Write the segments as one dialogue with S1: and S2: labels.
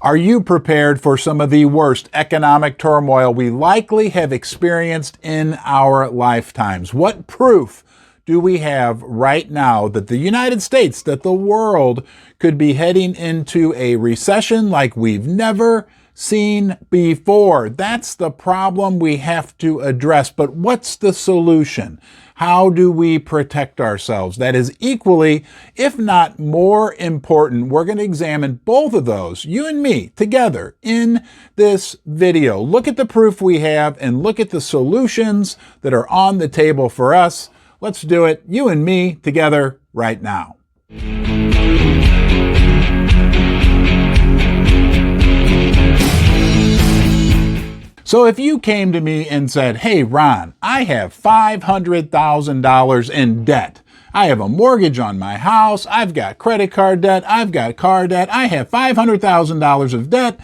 S1: Are you prepared for some of the worst economic turmoil we likely have experienced in our lifetimes? What proof do we have right now that the United States, that the world could be heading into a recession like we've never seen before? That's the problem we have to address. But what's the solution? How do we protect ourselves? That is equally, if not more important. We're going to examine both of those, you and me, together in this video. Look at the proof we have and look at the solutions that are on the table for us. Let's do it, you and me, together right now. So if you came to me and said, hey, Ron, I have $500,000 in debt. I have a mortgage on my house. I've got credit card debt. I've got car debt. I have $500,000 of debt.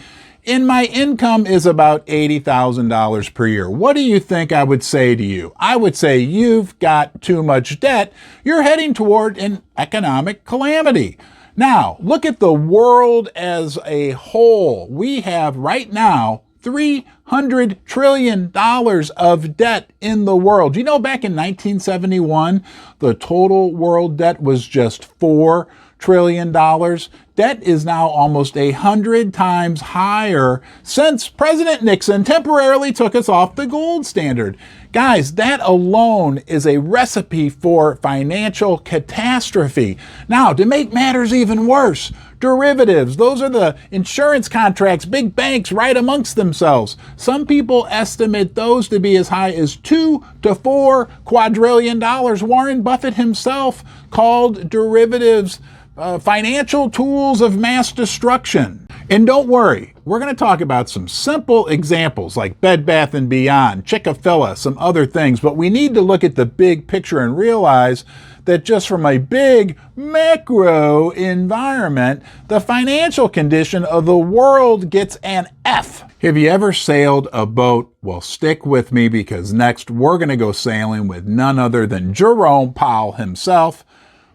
S1: And my income is about $80,000 per year. What do you think I would say to you? I would say you've got too much debt. You're heading toward an economic calamity. Now, look at the world as a whole. We have right now $300 trillion of debt in the world. You know, back in 1971, the total world debt was just $4 trillion. Debt is now almost 100 times higher since President Nixon temporarily took us off the gold standard. Guys, that alone is a recipe for financial catastrophe. Now, to make matters even worse, derivatives, those are the insurance contracts big banks write amongst themselves. Some people estimate those to be as high as $2 to $4 quadrillion. Warren Buffett himself called derivatives financial tools of mass destruction. And don't worry, we're going to talk about some simple examples like Bed Bath & Beyond, Chick-fil-A, some other things, but we need to look at the big picture and realize that just from a big macro environment, the financial condition of the world gets an F. Have you ever sailed a boat? Well, stick with me because next we're going to go sailing with none other than Jerome Powell himself.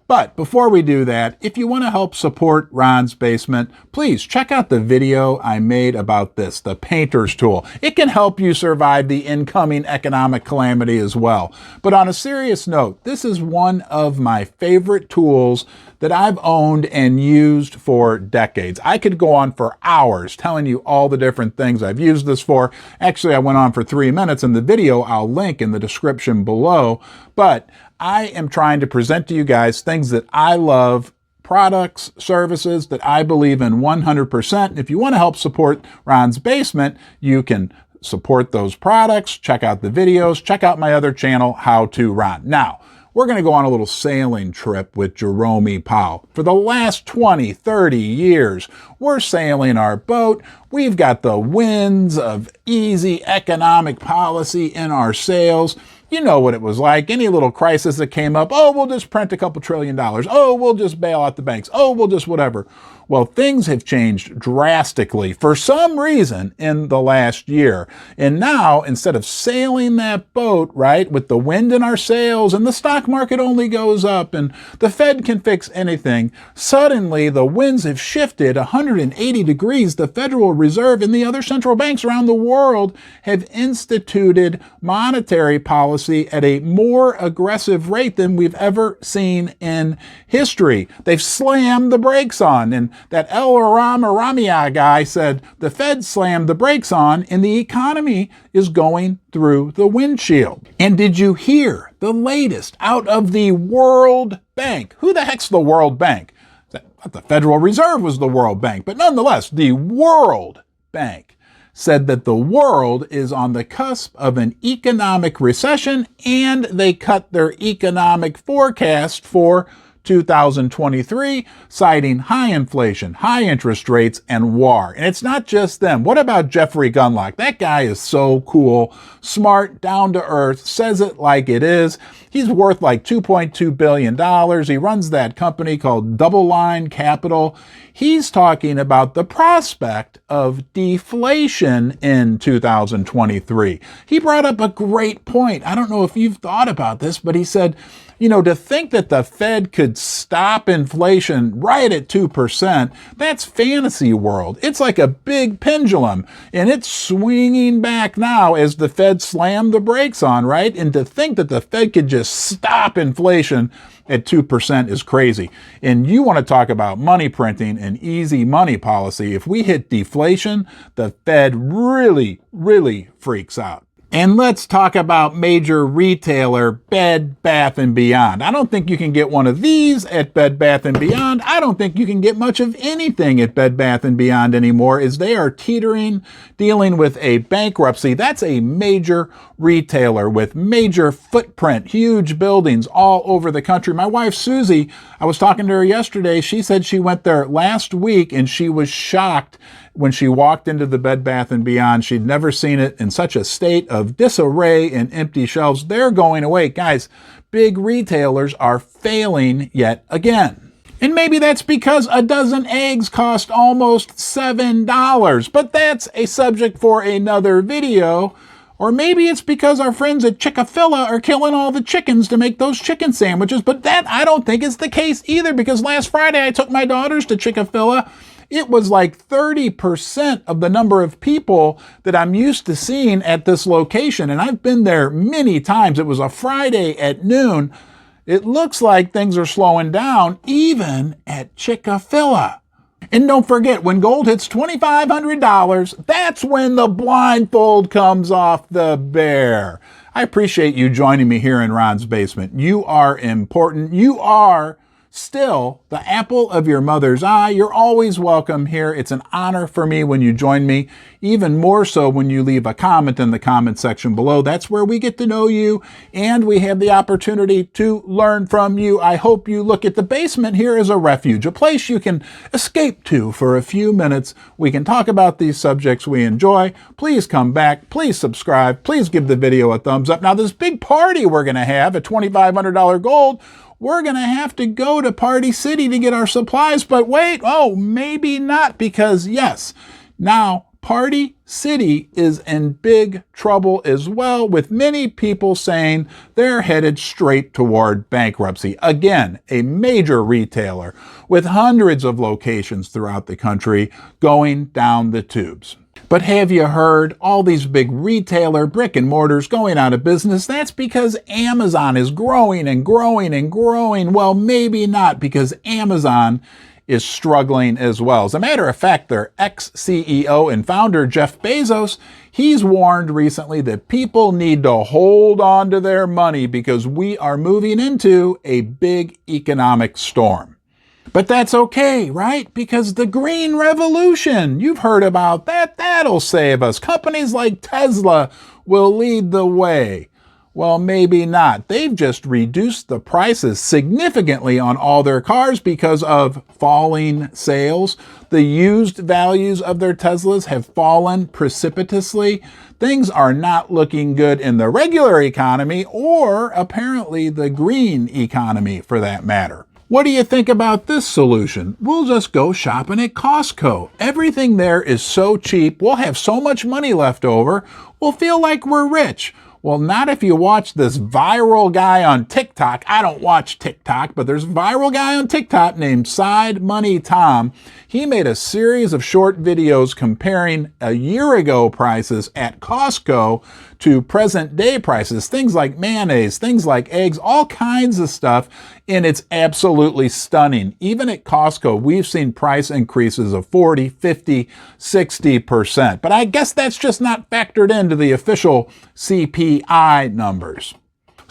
S1: But before we do that, if you want to help support Ron's Basement, please check out the video I made about this, the painter's tool. It can help you survive the incoming economic calamity as well. But on a serious note, this is one of my favorite tools that I've owned and used for decades. I could go on for hours telling you all the different things I've used this for. Actually, I went on for 3 minutes in the video I'll link in the description below. But I am trying to present to you guys things that I love, products, services that I believe in 100%. If you want to help support Ron's Basement, you can support those products, check out the videos, check out my other channel, How to Ron. Now, we're going to go on a little sailing trip with Jerome Powell. For the last 20, 30 years, we're sailing our boat. We've got the winds of easy economic policy in our sails. You know what it was like. Any little crisis that came up, oh, we'll just print a couple $1 trillion. Oh, we'll just bail out the banks. Oh, we'll just whatever. Well, things have changed drastically for some reason in the last year. And now, instead of sailing that boat, right, with the wind in our sails and the stock market only goes up and the Fed can fix anything, suddenly the winds have shifted 180 degrees. The Federal Reserve and the other central banks around the world have instituted monetary policy at a more aggressive rate than we've ever seen in history. They've slammed the brakes on, and that El Aramia guy said the Fed slammed the brakes on and the economy is going through the windshield. And did you hear the latest out of the World Bank? Who the heck's the World Bank? The Federal Reserve was the World Bank, but nonetheless, the World Bank said that the world is on the cusp of an economic recession, and they cut their economic forecast for 2023, citing high inflation, high interest rates, and war. And it's not just them. What about Jeffrey Gundlach? That guy is so cool, smart, down to earth, says it like it is. He's worth like $2.2 billion. He runs that company called Double Line Capital. He's talking about the prospect of deflation in 2023. He brought up a great point. I don't know if you've thought about this, but he said, You know, to think that the Fed could stop inflation right at 2%, that's fantasy world. It's like a big pendulum, and it's swinging back now as the Fed slammed the brakes on, right? And to think that the Fed could just stop inflation at 2% is crazy. And you want to talk about money printing and easy money policy. If we hit deflation, the Fed really, really freaks out. And let's talk about major retailer Bed Bath & Beyond. I don't think you can get one of these at Bed Bath & Beyond. I don't think you can get much of anything at Bed Bath & Beyond anymore, as they are teetering, dealing with a bankruptcy. That's a major retailer with major footprint, huge buildings all over the country. My wife, Susie, I was talking to her yesterday. She said she went there last week and she was shocked when she walked into the Bed Bath & Beyond. She'd never seen it in such a state of disarray and empty shelves. They're going away. Guys, big retailers are failing yet again. And maybe that's because a dozen eggs cost almost $7, but that's a subject for another video. Or maybe it's because our friends at Chick-fil-A are killing all the chickens to make those chicken sandwiches, but that I don't think is the case either, because last Friday I took my daughters to Chick-fil-A. It was like 30% of the number of people that I'm used to seeing at this location, and I've been there many times. It was a Friday at noon. It looks like things are slowing down, even at Chick-fil-A. And don't forget, when gold hits $2,500, that's when the blindfold comes off the bear. I appreciate you joining me here in Ron's Basement. You are important. You are still the apple of your mother's eye. You're always welcome here. It's an honor for me when you join me, even more so when you leave a comment in the comment section below. That's where we get to know you, and we have the opportunity to learn from you. I hope you look at the basement here as a refuge, a place you can escape to for a few minutes. We can talk about these subjects we enjoy. Please come back. Please subscribe. Please give the video a thumbs up. Now, this big party we're going to have at $2,500 gold, we're going to have to go to Party City to get our supplies. But wait, maybe not, because yes, now Party City is in big trouble as well, with many people saying they're headed straight toward bankruptcy. Again, a major retailer with hundreds of locations throughout the country going down the tubes. But have you heard all these big retailer brick and mortars going out of business? That's because Amazon is growing and growing and growing. Well, maybe not, because Amazon is struggling as well. As a matter of fact, their ex-CEO and founder, Jeff Bezos, he's warned recently that people need to hold on to their money because we are moving into a big economic storm. But that's okay, right? Because the green revolution, you've heard about that, that'll save us. Companies like Tesla will lead the way. Well, maybe not. They've just reduced the prices significantly on all their cars because of falling sales. The used values of their Teslas have fallen precipitously. Things are not looking good in the regular economy, or apparently the green economy for that matter. What do you think about this solution? We'll just go shopping at Costco. Everything there is so cheap. We'll have so much money left over. We'll feel like we're rich. Well, not if you watch this viral guy on TikTok. I don't watch TikTok, but there's a viral guy on TikTok named Side Money Tom. He made a series of short videos comparing a year ago prices at Costco to present day prices, things like mayonnaise, things like eggs, all kinds of stuff, and it's absolutely stunning. Even at Costco, we've seen price increases of 40, 50, 60%. But I guess that's just not factored into the official CPI numbers.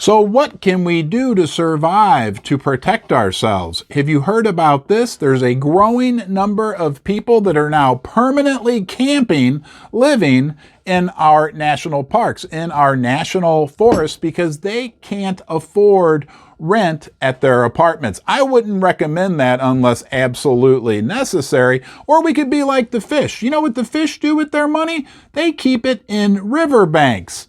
S1: So what can we do to survive, to protect ourselves? Have you heard about this? There's a growing number of people that are now permanently camping, living in our national parks, in our national forests, because they can't afford rent at their apartments. I wouldn't recommend that unless absolutely necessary, or we could be like the fish. You know what the fish do with their money? They keep it in riverbanks.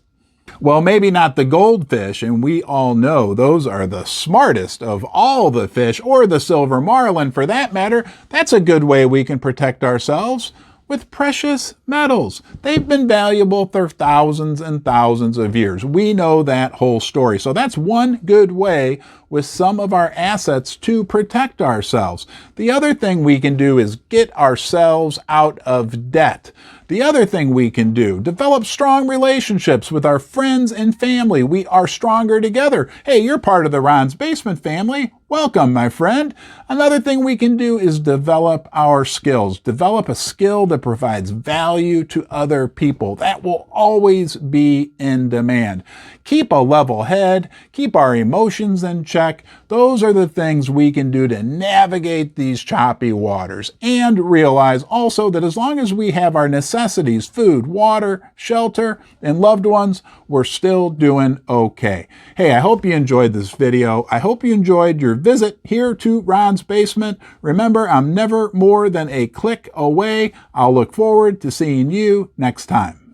S1: Well, maybe not the goldfish, and we all know those are the smartest of all the fish, or the silver marlin for that matter. That's a good way we can protect ourselves. with precious metals. They've been valuable for thousands and thousands of years. We know that whole story. So that's one good way with some of our assets to protect ourselves. The other thing we can do is get ourselves out of debt. The other thing we can do, develop strong relationships with our friends and family. We are stronger together. Hey, you're part of the Ron's Basement family. Welcome, my friend. Another thing we can do is develop our skills. Develop a skill that provides value to other people. That will always be in demand. Keep a level head. Keep our emotions in check. Those are the things we can do to navigate these choppy waters. And realize also that as long as we have our necessities, food, water, shelter, and loved ones, we're still doing okay. Hey, I hope you enjoyed this video. I hope you enjoyed your visit here to Ron's Basement. Remember, I'm never more than a click away. I'll look forward to seeing you next time.